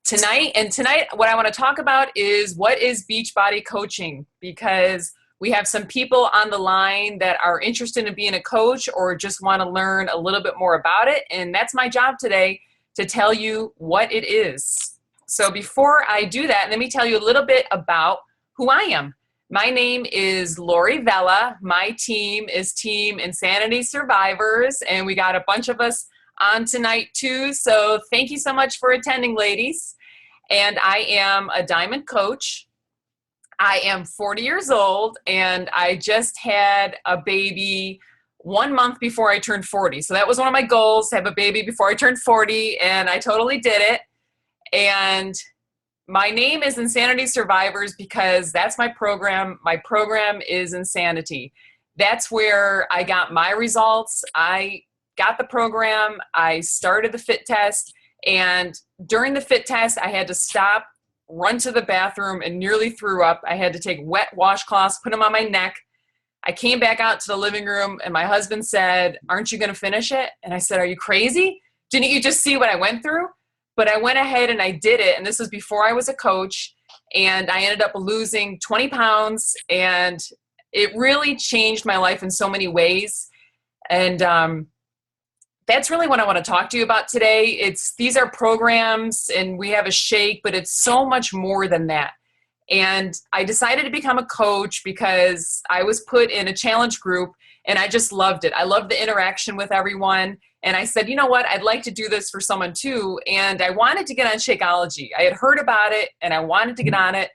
Tonight, what I want to talk about is what is Beachbody coaching, because we have some people on the line that are interested in being a coach or just want to learn a little bit more about it. And that's my job today, to tell you what it is. So before I do that, let me tell you a little bit about who I am. My name is Lori Vela. My team is Team Insanity Survivors, and we got a bunch of us on tonight too. So thank you so much for attending, ladies. And I am a diamond coach. I am 40 years old, and I just had a baby 1 month before I turned 40. So that was one of my goals, to have a baby before I turned 40, and I totally did it. And my name is Insanity Survivors because that's my program. My program is Insanity. That's where I got my results. I got the program. I started the fit test. And during the fit test, I had to stop, run to the bathroom, and nearly threw up. I had to take wet washcloths, put them on my neck. I came back out to the living room, and my husband said, "Aren't you going to finish it?" And I said, "Are you crazy? Didn't you just see what I went through?" But I went ahead and I did it. And this was before I was a coach. And I ended up losing 20 pounds. And it really changed my life in so many ways. And that's really what I want to talk to you about today. These are programs, and we have a shake, but it's so much more than that. And I decided to become a coach because I was put in a challenge group, and I just loved it. I loved the interaction with everyone. And I said, you know what, I'd like to do this for someone too. And I wanted to get on Shakeology. I had heard about it and I wanted to get on it,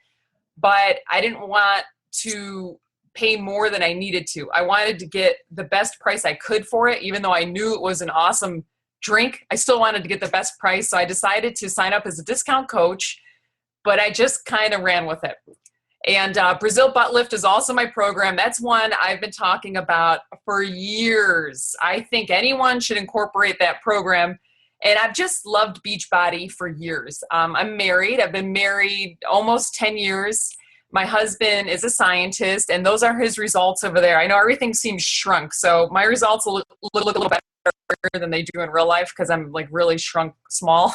but I didn't want to pay more than I needed to. I wanted to get the best price I could for it. Even though I knew it was an awesome drink, I still wanted to get the best price. So I decided to sign up as a discount coach, but I just kind of ran with it. And Brazil Butt Lift is also my program. That's one I've been talking about for years. I think anyone should incorporate that program. And I've just loved Beachbody for years. I'm married. I've been married almost 10 years. My husband is a scientist, and those are his results over there. I know everything seems shrunk, so my results will look a little better than they do in real life because I'm like really shrunk small.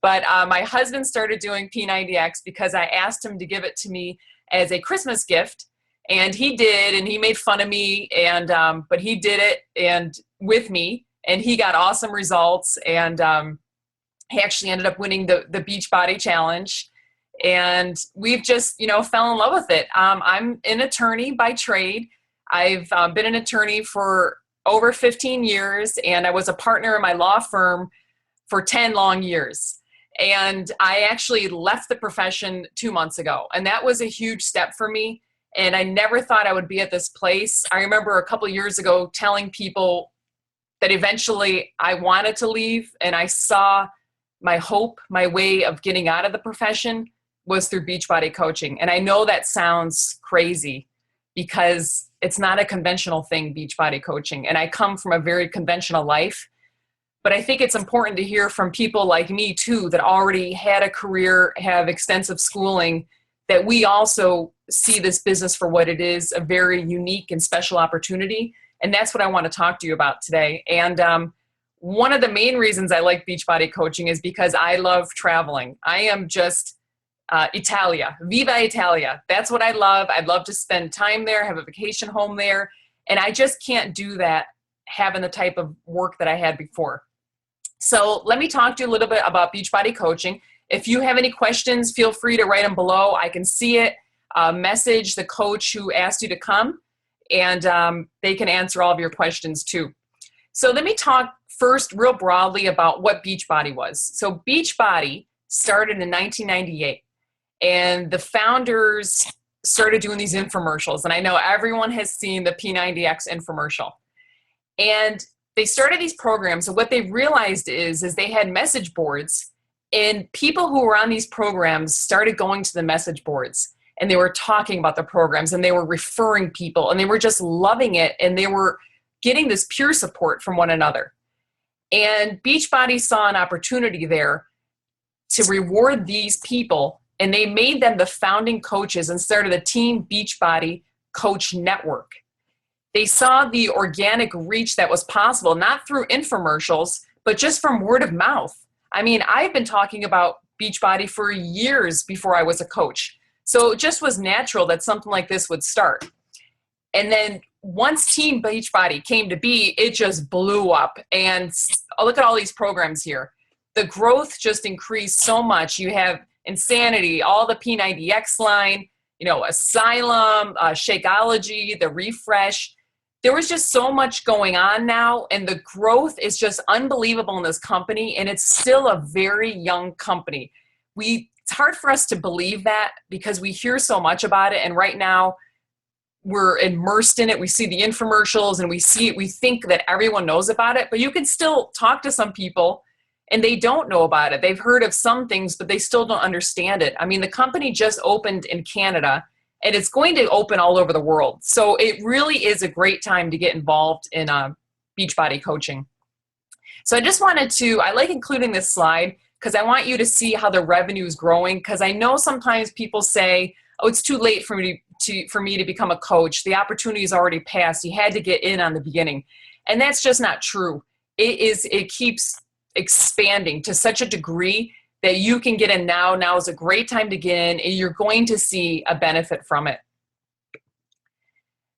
But my husband started doing P90X because I asked him to give it to me as a Christmas gift, and he did, and he made fun of me, and but he did it and with me, and he got awesome results, and he actually ended up winning the Beachbody Challenge. And we've just, fell in love with it. I'm an attorney by trade. I've been an attorney for over 15 years, and I was a partner in my law firm for 10 long years. And I actually left the profession 2 months ago, and that was a huge step for me. And I never thought I would be at this place. I remember a couple of years ago telling people that eventually I wanted to leave, and I saw my hope, my way of getting out of the profession was through Beachbody coaching. And I know that sounds crazy because it's not a conventional thing, Beachbody coaching. And I come from a very conventional life. But I think it's important to hear from people like me too, that already had a career, have extensive schooling, that we also see this business for what it is, a very unique and special opportunity. And that's what I want to talk to you about today. And one of the main reasons I like Beachbody coaching is because I love traveling. I am just Italia, Viva Italia. That's what I love. I'd love to spend time there, have a vacation home there. And I just can't do that having the type of work that I had before. So let me talk to you a little bit about Beachbody coaching. If you have any questions, feel free to write them below. I can see it. Message the coach who asked you to come, and they can answer all of your questions too. So let me talk first real broadly about what Beachbody was. So Beachbody started in 1998. And the founders started doing these infomercials. And I know everyone has seen the P90X infomercial. And they started these programs. And what they realized is they had message boards. And people who were on these programs started going to the message boards. And they were talking about the programs. And they were referring people. And they were just loving it. And they were getting this peer support from one another. And Beachbody saw an opportunity there to reward these people. And they made them the founding coaches and started the Team Beachbody Coach Network. They saw the organic reach that was possible, not through infomercials, but just from word of mouth. I mean, I've been talking about Beachbody for years before I was a coach. So it just was natural that something like this would start. And then once Team Beachbody came to be, it just blew up. And look at all these programs here. The growth just increased so much. You have Insanity, all the P90X line, Asylum, Shakeology, the Refresh. There was just so much going on now, and the growth is just unbelievable in this company, and it's still a very young company. It's hard for us to believe that because we hear so much about it, and right now we're immersed in it. We see the infomercials and we think that everyone knows about it, but you can still talk to some people and they don't know about it. They've heard of some things, but they still don't understand it. I mean, the company just opened in Canada and it's going to open all over the world. So it really is a great time to get involved in Beachbody coaching. So I like including this slide because I want you to see how the revenue is growing, because I know sometimes people say, oh, it's too late for me to become a coach. The opportunity is already passed. You had to get in on the beginning. And that's just not true. It keeps expanding to such a degree that you can get in now. Now is a great time to get in, and you're going to see a benefit from it.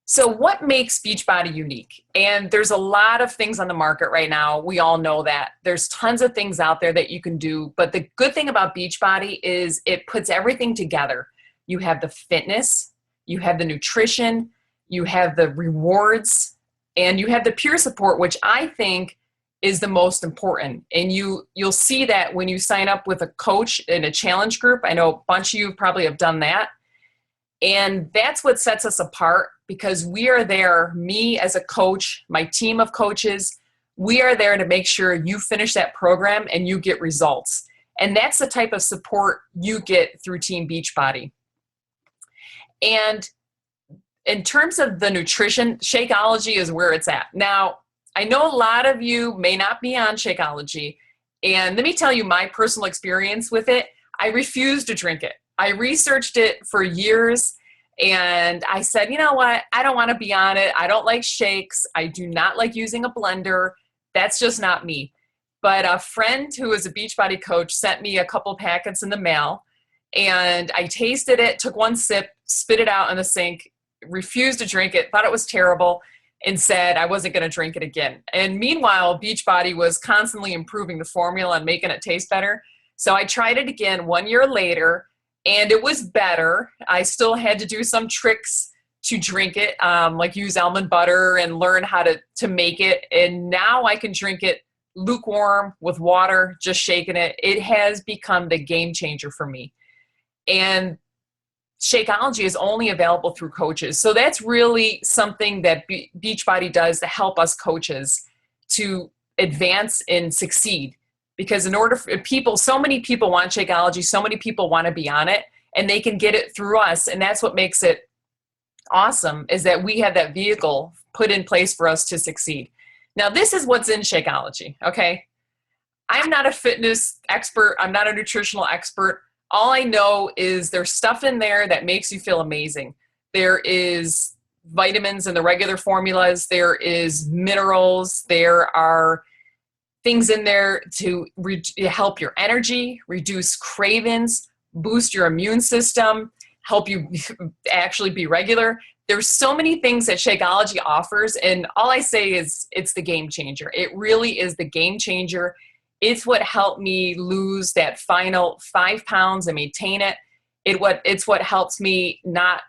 So what makes Beachbody unique? And there's a lot of things on the market right now. We all know that. There's tons of things out there that you can do. But the good thing about Beachbody is it puts everything together. You have the fitness, you have the nutrition, you have the rewards, and you have the peer support, which I think is the most important. And you'll see that when you sign up with a coach in a challenge group. I know a bunch of you probably have done that. And that's what sets us apart, because we are there, me as a coach, my team of coaches, we are there to make sure you finish that program and you get results. And that's the type of support you get through Team Beachbody. And in terms of the nutrition, Shakeology is where it's at. Now, I know a lot of you may not be on Shakeology, and let me tell you my personal experience with it. I refused to drink it. I researched it for years, and I said, you know what? I don't want to be on it. I don't like shakes. I do not like using a blender. That's just not me. But a friend who is a Beachbody coach sent me a couple packets in the mail, and I tasted it, took one sip, spit it out in the sink, refused to drink it, thought it was terrible, and said I wasn't going to drink it again. And meanwhile, Beachbody was constantly improving the formula and making it taste better. So I tried it again 1 year later, and it was better. I still had to do some tricks to drink it, like use almond butter and learn how to make it. And now I can drink it lukewarm with water, just shaking it. It has become the game changer for me. And Shakeology is only available through coaches. So that's really something that Beachbody does to help us coaches to advance and succeed. Because in order for people, so many people want Shakeology, so many people want to be on it, and they can get it through us. And that's what makes it awesome, is that we have that vehicle put in place for us to succeed. Now, this is what's in Shakeology, okay? I'm not a fitness expert. I'm not a nutritional expert. All I know is there's stuff in there that makes you feel amazing. There is vitamins in the regular formulas. There is minerals. There are things in there to help your energy, reduce cravings, boost your immune system, help you actually be regular. There's so many things that Shakeology offers, and all I say is it's the game changer. It really is the game changer. It's what helped me lose that final 5 pounds and maintain it. It's what helps me not,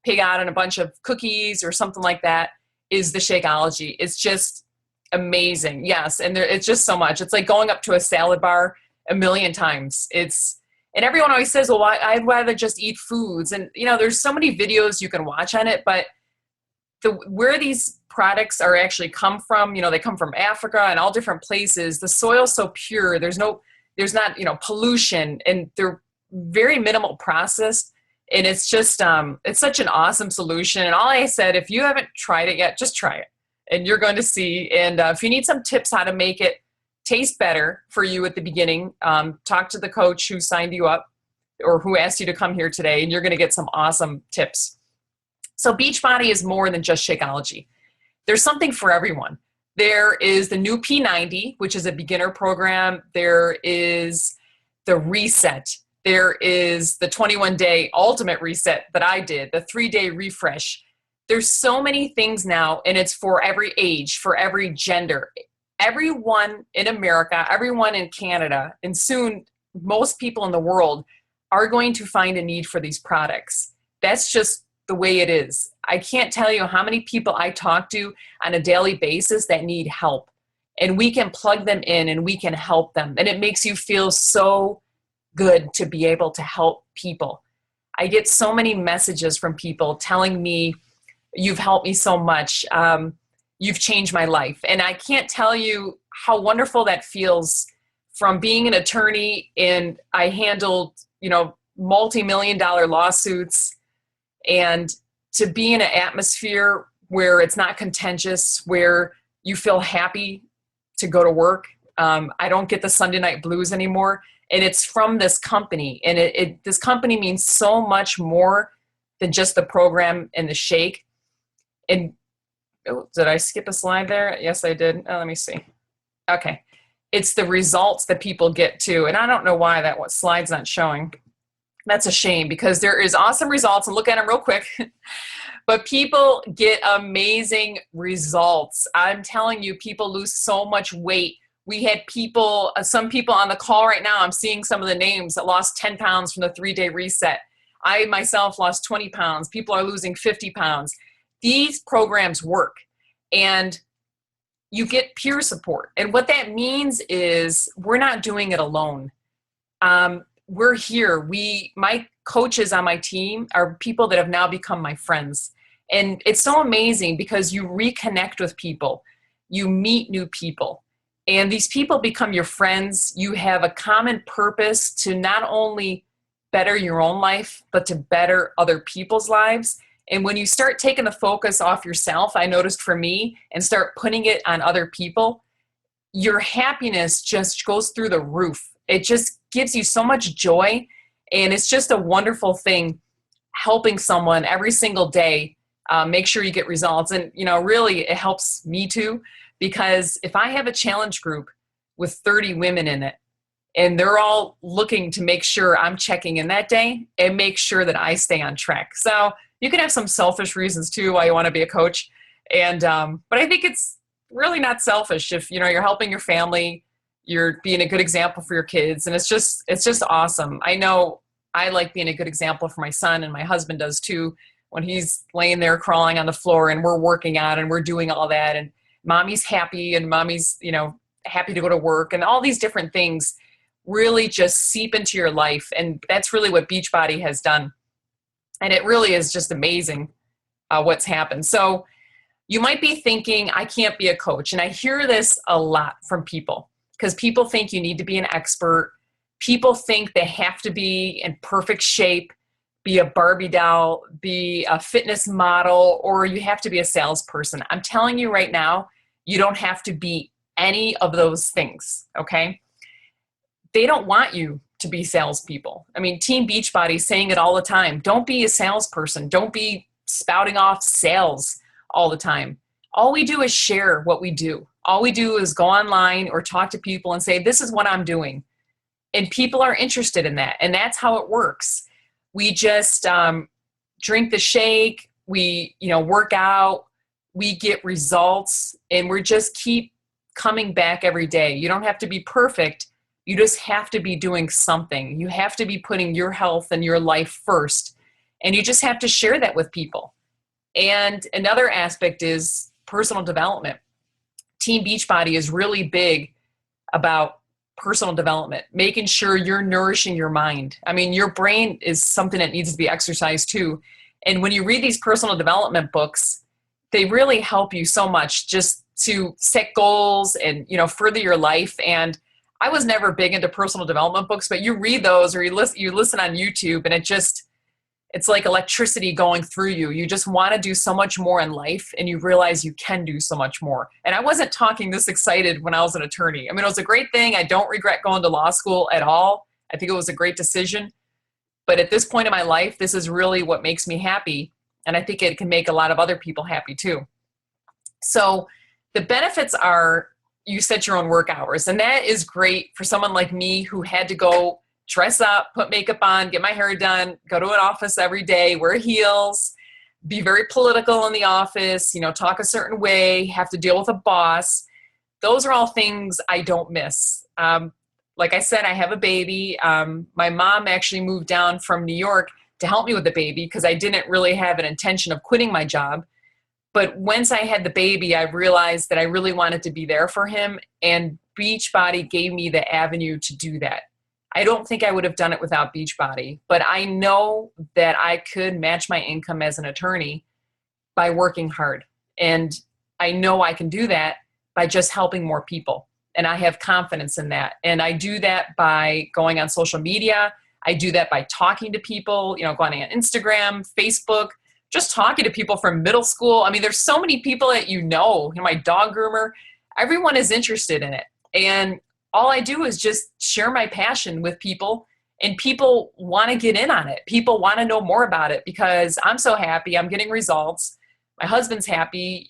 pig out on a bunch of cookies or something like that, is the Shakeology. It's just amazing. Yes. And it's just so much. It's like going up to a salad bar a million times. And everyone always says, well, I'd rather just eat foods. And, there's so many videos you can watch on it, but where these products are actually come from, they come from Africa and all different places. The soil's so pure. There's not, pollution, and they're very minimal processed. And it's just, it's such an awesome solution. And all I said, if you haven't tried it yet, just try it and you're going to see. And if you need some tips how to make it taste better for you at the beginning, talk to the coach who signed you up or who asked you to come here today, and you're going to get some awesome tips. So Beachbody is more than just Shakeology. There's something for everyone. There is the new P90, which is a beginner program. There is the reset. There is the 21-day ultimate reset that I did, the 3-day refresh. There's so many things now, and it's for every age, for every gender. Everyone in America, everyone in Canada, and soon most people in the world are going to find a need for these products. That's just the way it is. I can't tell you how many people I talk to on a daily basis that need help. And we can plug them in and we can help them. And it makes you feel so good to be able to help people. I get so many messages from people telling me, you've helped me so much. You've changed my life. And I can't tell you how wonderful that feels from being an attorney, and I handled, multi-million-dollar lawsuits, and to be in an atmosphere where it's not contentious, where you feel happy to go to work. I don't get the Sunday night blues anymore. And it's from this company. And this company means so much more than just the program and the shake. And did I skip a slide there? Yes, I did. Oh, let me see. Okay. It's the results that people get to. And I don't know why that slide's not showing. That's a shame, because there is awesome results, and look at them real quick. But people get amazing results. I'm telling you, people lose so much weight. We had people, some people on the call right now, I'm seeing some of the names that lost 10 pounds from the 3-day reset. I myself lost 20 pounds. People are losing 50 pounds. These programs work, and you get peer support. And what that means is we're not doing it alone. We're here. My coaches on my team are people that have now become my friends. And it's so amazing because you reconnect with people, you meet new people, and these people become your friends. You have a common purpose to not only better your own life, but to better other people's lives. And when you start taking the focus off yourself, I noticed for me, and start putting it on other people, your happiness just goes through the roof. It just gives you so much joy. And it's just a wonderful thing, helping someone every single day, make sure you get results. And, really it helps me too, because if I have a challenge group with 30 women in it, and they're all looking to make sure I'm checking in that day and make sure that I stay on track. So you can have some selfish reasons too why you want to be a coach. And, but I think it's really not selfish if, you're helping your family, you're being a good example for your kids. And it's just awesome. I know I like being a good example for my son, and my husband does too, when he's laying there crawling on the floor and we're working out and we're doing all that. And mommy's happy, and mommy's, happy to go to work, and all these different things really just seep into your life. And that's really what Beachbody has done. And it really is just amazing what's happened. So you might be thinking, I can't be a coach. And I hear this a lot from people, because people think you need to be an expert. People think they have to be in perfect shape, be a Barbie doll, be a fitness model, or you have to be a salesperson. I'm telling you right now, you don't have to be any of those things, okay? They don't want you to be salespeople. I mean, Team Beachbody is saying it all the time. Don't be a salesperson. Don't be spouting off sales all the time. All we do is share what we do. All we do is go online or talk to people and say, this is what I'm doing. And people are interested in that. And that's how it works. We just drink the shake. We, work out. We get results. And we just keep coming back every day. You don't have to be perfect. You just have to be doing something. You have to be putting your health and your life first. And you just have to share that with people. And another aspect is personal development. Team Beachbody is really big about personal development, making sure you're nourishing your mind. I mean, your brain is something that needs to be exercised too. And when you read these personal development books, they really help you so much just to set goals and, further your life. And I was never big into personal development books, but you read those or you listen on YouTube, and it's like electricity going through you. You just want to do so much more in life, and you realize you can do so much more. And I wasn't talking this excited when I was an attorney. I mean, it was a great thing. I don't regret going to law school at all. I think it was a great decision. But at this point in my life, this is really what makes me happy. And I think it can make a lot of other people happy too. So the benefits are, you set your own work hours. And that is great for someone like me who had to go dress up, put makeup on, get my hair done, go to an office every day, wear heels, be very political in the office, talk a certain way, have to deal with a boss. Those are all things I don't miss. Like I said, I have a baby. My mom actually moved down from New York to help me with the baby because I didn't really have an intention of quitting my job. But once I had the baby, I realized that I really wanted to be there for him, and Beachbody gave me the avenue to do that. I don't think I would have done it without Beachbody, but I know that I could match my income as an attorney by working hard. And I know I can do that by just helping more people. And I have confidence in that. And I do that by going on social media. I do that by talking to people, going on Instagram, Facebook, just talking to people from middle school. I mean, there's so many people that my dog groomer, everyone is interested in it. And all I do is just share my passion with people, and people want to get in on it. People want to know more about it because I'm so happy. I'm getting results. My husband's happy.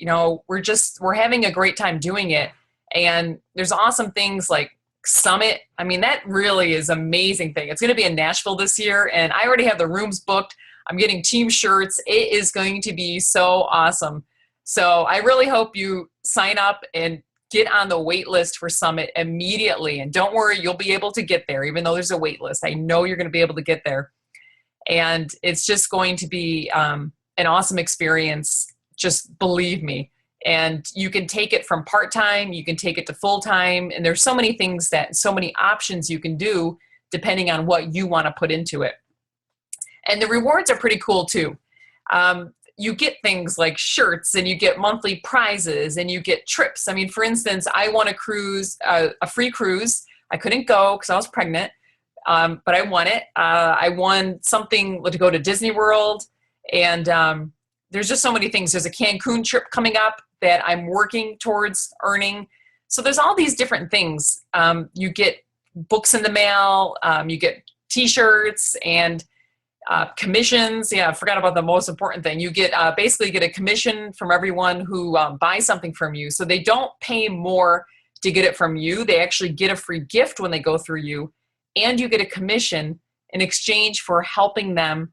We're having a great time doing it. And there's awesome things like Summit. I mean, that really is an amazing thing. It's going to be in Nashville this year, and I already have the rooms booked. I'm getting team shirts. It is going to be so awesome. So I really hope you sign up and get on the wait list for Summit immediately. And don't worry, you'll be able to get there, even though there's a wait list. I know you're going to be able to get there. And it's just going to be an awesome experience. Just believe me. And you can take it from part-time, you can take it to full-time. And there's so many things so many options you can do depending on what you want to put into it. And the rewards are pretty cool too. You get things like shirts, and you get monthly prizes, and you get trips. I mean, for instance, I won a cruise, a free cruise. I couldn't go because I was pregnant, but I won it. I won something to go to Disney World, and there's just so many things. There's a Cancun trip coming up that I'm working towards earning. So there's all these different things. You get books in the mail, you get t-shirts, and commissions. Yeah, I forgot about the most important thing. You get basically get a commission from everyone who buys something from you. So they don't pay more to get it from you. They actually get a free gift when they go through you, and you get a commission in exchange for helping them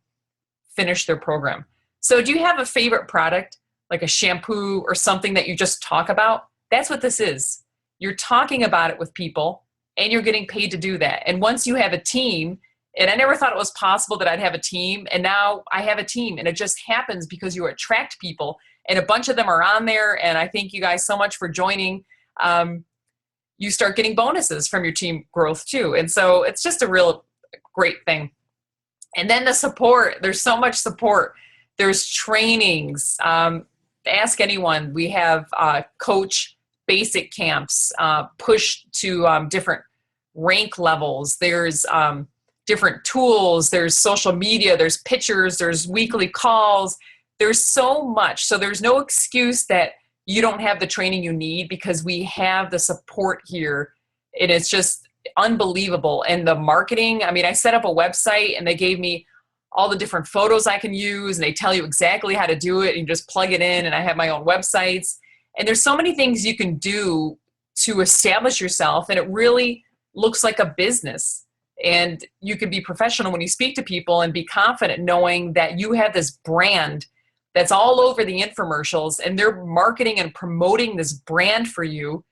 finish their program. So do you have a favorite product, like a shampoo or something that you just talk about? That's what this is. You're talking about it with people, and you're getting paid to do that. And once you have a team, and I never thought it was possible that I'd have a team, and now I have a team, and it just happens because you attract people, and a bunch of them are on there, and I thank you guys so much for joining. You start getting bonuses from your team growth too, and so it's just a real great thing. And then the support, there's so much support. There's trainings. Ask anyone. We have coach basic camps, push to different rank levels. There's different tools, there's social media, there's pictures, there's weekly calls, there's so much. So there's no excuse that you don't have the training you need, because we have the support here. And it's just unbelievable. And the marketing, I mean, I set up a website and they gave me all the different photos I can use, and they tell you exactly how to do it, and you just plug it in, and I have my own websites. And there's so many things you can do to establish yourself, and it really looks like a business. And you can be professional when you speak to people and be confident knowing that you have this brand that's all over the infomercials, and they're marketing and promoting this brand for you,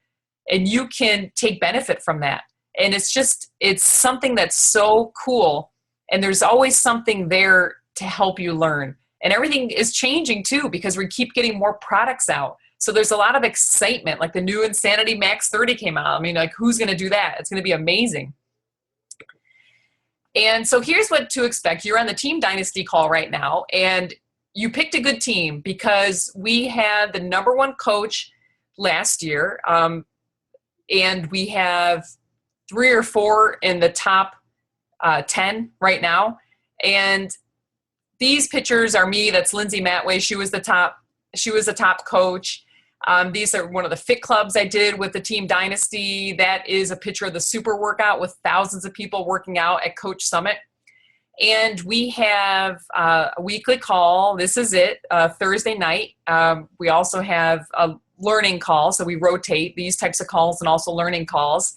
and you can take benefit from that. And it's something that's so cool. And there's always something there to help you learn. And everything is changing too, because we keep getting more products out. So there's a lot of excitement, like the new Insanity Max 30 came out. I mean, like, who's going to do that? It's going to be amazing. And so here's what to expect. You're on the Team Dynasty call right now, and you picked a good team because we had the #1 coach last year, and we have 3 or 4 in the top 10 right now. And these pictures are me. That's Lindsay Matway. She was the top coach. These are one of the fit clubs I did with the Team Dynasty. That is a picture of the super workout with thousands of people working out at Coach Summit. And we have a weekly call. This is it, Thursday night. We also have a learning call. So we rotate these types of calls and also learning calls.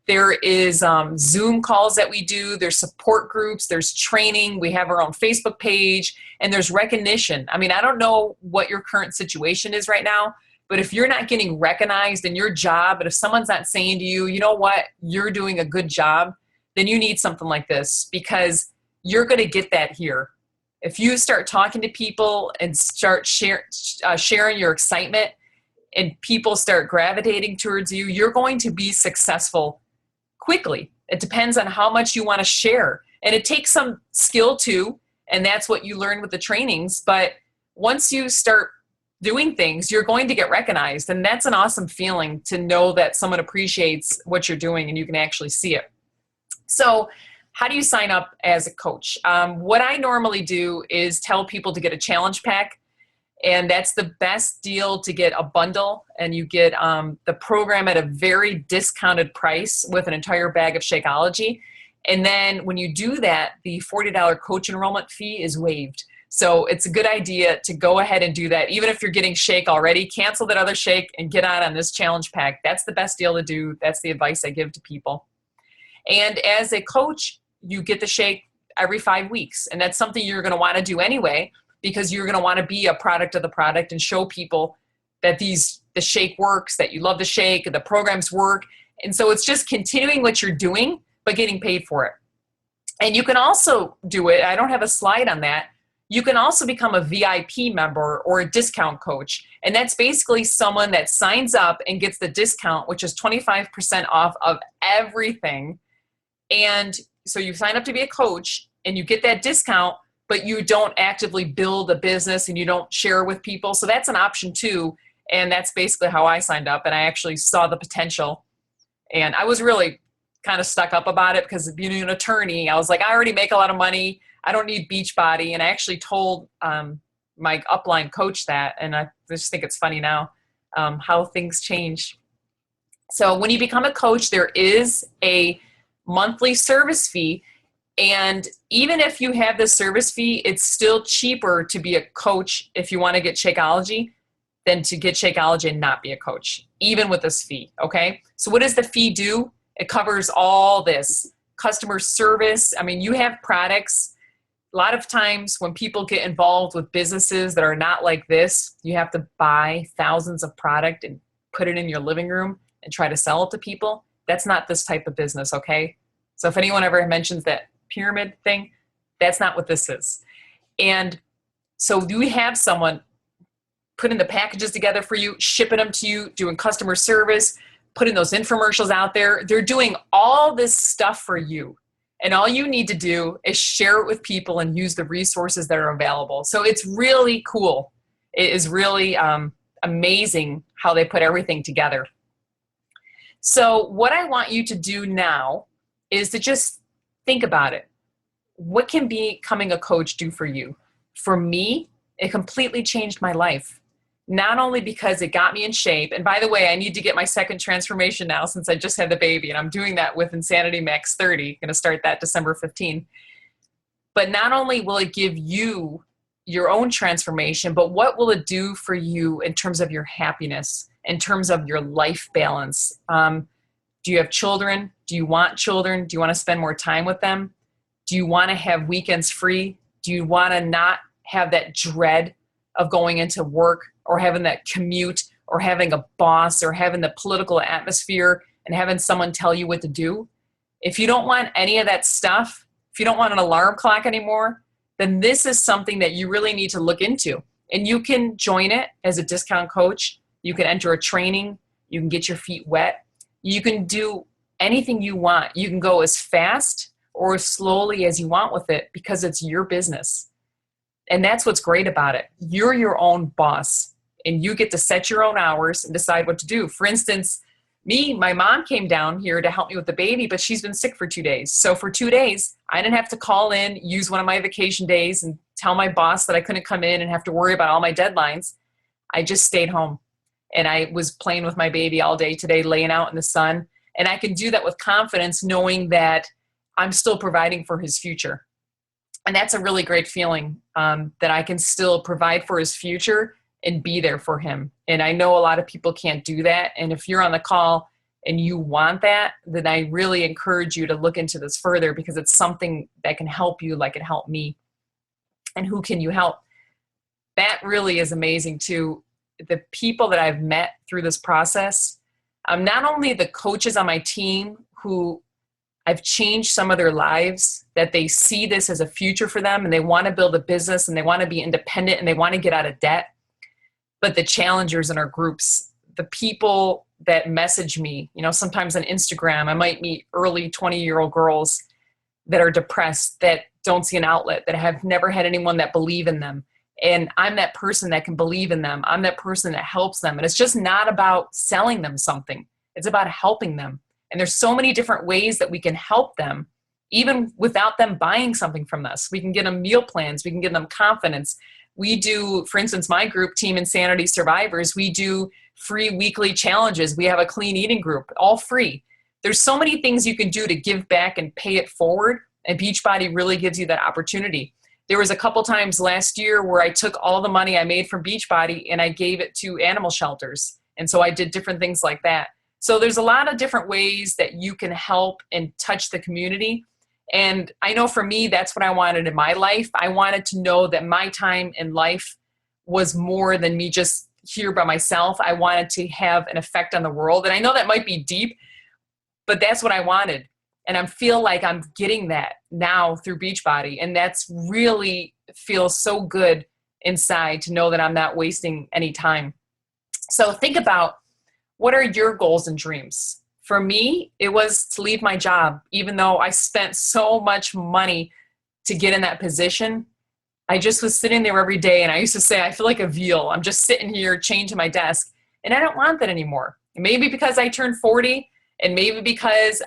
There is Zoom calls that we do. There's support groups. There's training. We have our own Facebook page, and there's recognition. I mean, I don't know what your current situation is right now, but if you're not getting recognized in your job, and if someone's not saying to you, you know what, you're doing a good job, then you need something like this, because you're going to get that here. If you start talking to people and start sharing your excitement, and people start gravitating towards you, you're going to be successful quickly. It depends on how much you want to share. And it takes some skill too, and that's what you learn with the trainings. But once you start doing things, you're going to get recognized. And that's an awesome feeling, to know that someone appreciates what you're doing and you can actually see it. So how do you sign up as a coach? What I normally do is tell people to get a challenge pack. And that's the best deal, to get a bundle, and you get the program at a very discounted price with an entire bag of Shakeology. And then when you do that, the $40 coach enrollment fee is waived. So it's a good idea to go ahead and do that. Even if you're getting Shake already, cancel that other Shake and get on this challenge pack. That's the best deal to do. That's the advice I give to people. And as a coach, you get the Shake every 5 weeks. And that's something you're going to want to do anyway, because you're going to want to be a product of the product and show people that the Shake works, that you love the Shake, the programs work. And so it's just continuing what you're doing, but getting paid for it. And you can also do it, I don't have a slide on that, you can also become a VIP member or a discount coach. And that's basically someone that signs up and gets the discount, which is 25% off of everything. And so you sign up to be a coach and you get that discount, but you don't actively build a business and you don't share with people. So that's an option too. And that's basically how I signed up. And I actually saw the potential. And I was really kind of stuck up about it, because being an attorney, I was like, I already make a lot of money. I don't need Beachbody. And I actually told my upline coach that. And I just think it's funny now how things change. So when you become a coach, there is a monthly service fee. And even if you have the service fee, it's still cheaper to be a coach if you want to get Shakeology than to get Shakeology and not be a coach, even with this fee, okay? So what does the fee do? It covers all this. Customer service. I mean, you have products. A lot of times when people get involved with businesses that are not like this, you have to buy thousands of product and put it in your living room and try to sell it to people. That's not this type of business, okay? So if anyone ever mentions that pyramid thing, that's not what this is. And so you have someone putting the packages together for you, shipping them to you, doing customer service, putting those infomercials out there. They're doing all this stuff for you. And all you need to do is share it with people and use the resources that are available. So it's really cool. It is really amazing how they put everything together. So what I want you to do now is to just think about it. What can becoming a coach do for you? For me, it completely changed my life. Not only because it got me in shape, and by the way, I need to get my second transformation now since I just had the baby, and I'm doing that with Insanity Max 30, going to start that December 15. But not only will it give you your own transformation, but what will it do for you in terms of your happiness, in terms of your life balance? Do you have children? Do you want children? Do you want to spend more time with them? Do you want to have weekends free? Do you want to not have that dread of going into work, or having that commute, or having a boss, or having the political atmosphere and having someone tell you what to do? If you don't want any of that stuff, if you don't want an alarm clock anymore, then this is something that you really need to look into. And you can join it as a discount coach. You can enter a training. You can get your feet wet. You can do anything you want. You can go as fast or as slowly as you want with it, because it's your business. And that's what's great about it. You're your own boss, and you get to set your own hours and decide what to do. For instance, my mom came down here to help me with the baby, but she's been sick for 2 days. So for 2 days, I didn't have to call in, use one of my vacation days, and tell my boss that I couldn't come in and have to worry about all my deadlines. I just stayed home, and I was playing with my baby all day today, laying out in the sun. And I can do that with confidence, knowing that I'm still providing for his future. And that's a really great feeling, that I can still provide for his future and be there for him. And I know a lot of people can't do that. And if you're on the call, and you want that, then I really encourage you to look into this further, because it's something that can help you like it helped me. And who can you help? That really is amazing too. The people that I've met through this process, not only the coaches on my team who I've changed some of their lives, that they see this as a future for them and they want to build a business and they want to be independent and they want to get out of debt, but the challengers in our groups, the people that message me, sometimes on Instagram, I might meet early 20-year-old girls that are depressed, that don't see an outlet, that have never had anyone that believe in them. And I'm that person that can believe in them. I'm that person that helps them. And it's just not about selling them something. It's about helping them. And there's so many different ways that we can help them, even without them buying something from us. We can get them meal plans. We can give them confidence. We do, for instance, my group, Team Insanity Survivors, we do free weekly challenges. We have a clean eating group, all free. There's so many things you can do to give back and pay it forward. And Beachbody really gives you that opportunity. There was a couple times last year where I took all the money I made from Beachbody and I gave it to animal shelters. And so I did different things like that. So there's a lot of different ways that you can help and touch the community. And I know for me, that's what I wanted in my life. I wanted to know that my time in life was more than me just here by myself. I wanted to have an effect on the world. And I know that might be deep, but that's what I wanted. And I feel like I'm getting that now through Beachbody. And that's really feels so good inside to know that I'm not wasting any time. So think about, what are your goals and dreams? For me, it was to leave my job. Even though I spent so much money to get in that position, I just was sitting there every day. And I used to say, I feel like a veal. I'm just sitting here chained to my desk. And I don't want that anymore. Maybe because I turned 40, and maybe because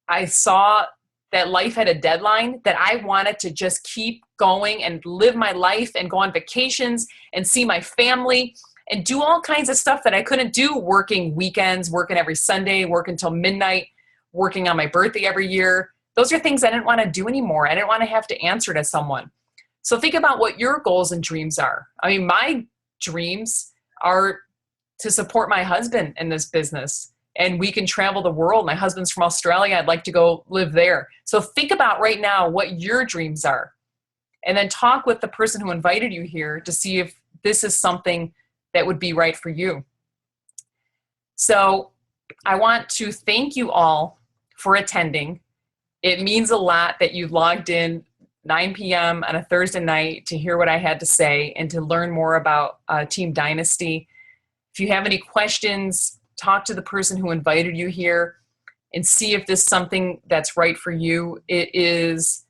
I saw that life had a deadline, that I wanted to just keep going and live my life and go on vacations and see my family and do all kinds of stuff that I couldn't do working weekends, working every Sunday, working until midnight, working on my birthday every year. Those are things I didn't want to do anymore. I didn't want to have to answer to someone. So think about what your goals and dreams are. I mean, my dreams are to support my husband in this business. And we can travel the world. My husband's from Australia. I'd like to go live there. So think about right now what your dreams are. And then talk with the person who invited you here to see if this is something that would be right for you. So I want to thank you all for attending. It means a lot that you logged in 9 p.m. on a Thursday night to hear what I had to say and to learn more about Team Dynasty. If you have any questions, talk to the person who invited you here and see if this is something that's right for you. It is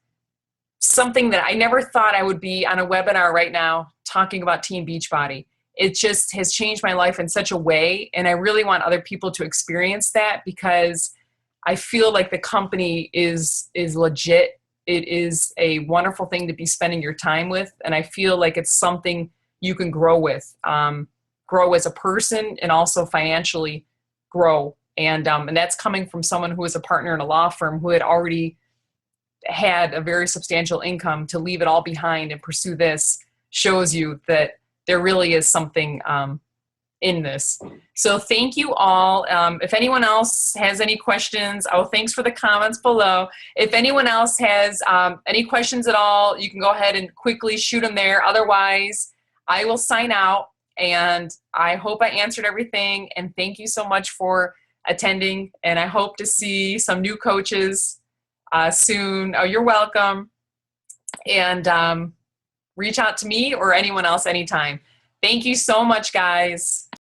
something that I never thought I would be on a webinar right now talking about Team Beachbody. It just has changed my life in such a way, and I really want other people to experience that, because I feel like the company is legit. It is a wonderful thing to be spending your time with, and I feel like it's something you can grow with. Grow as a person and also financially grow. And that's coming from someone who was a partner in a law firm who had already had a very substantial income. To leave it all behind and pursue this shows you that there really is something in this. So thank you all. If anyone else has any questions, thanks for the comments below. If anyone else has any questions at all, you can go ahead and quickly shoot them there. Otherwise, I will sign out. And I hope I answered everything. And thank you so much for attending. And I hope to see some new coaches soon. Oh, you're welcome. And reach out to me or anyone else anytime. Thank you so much, guys.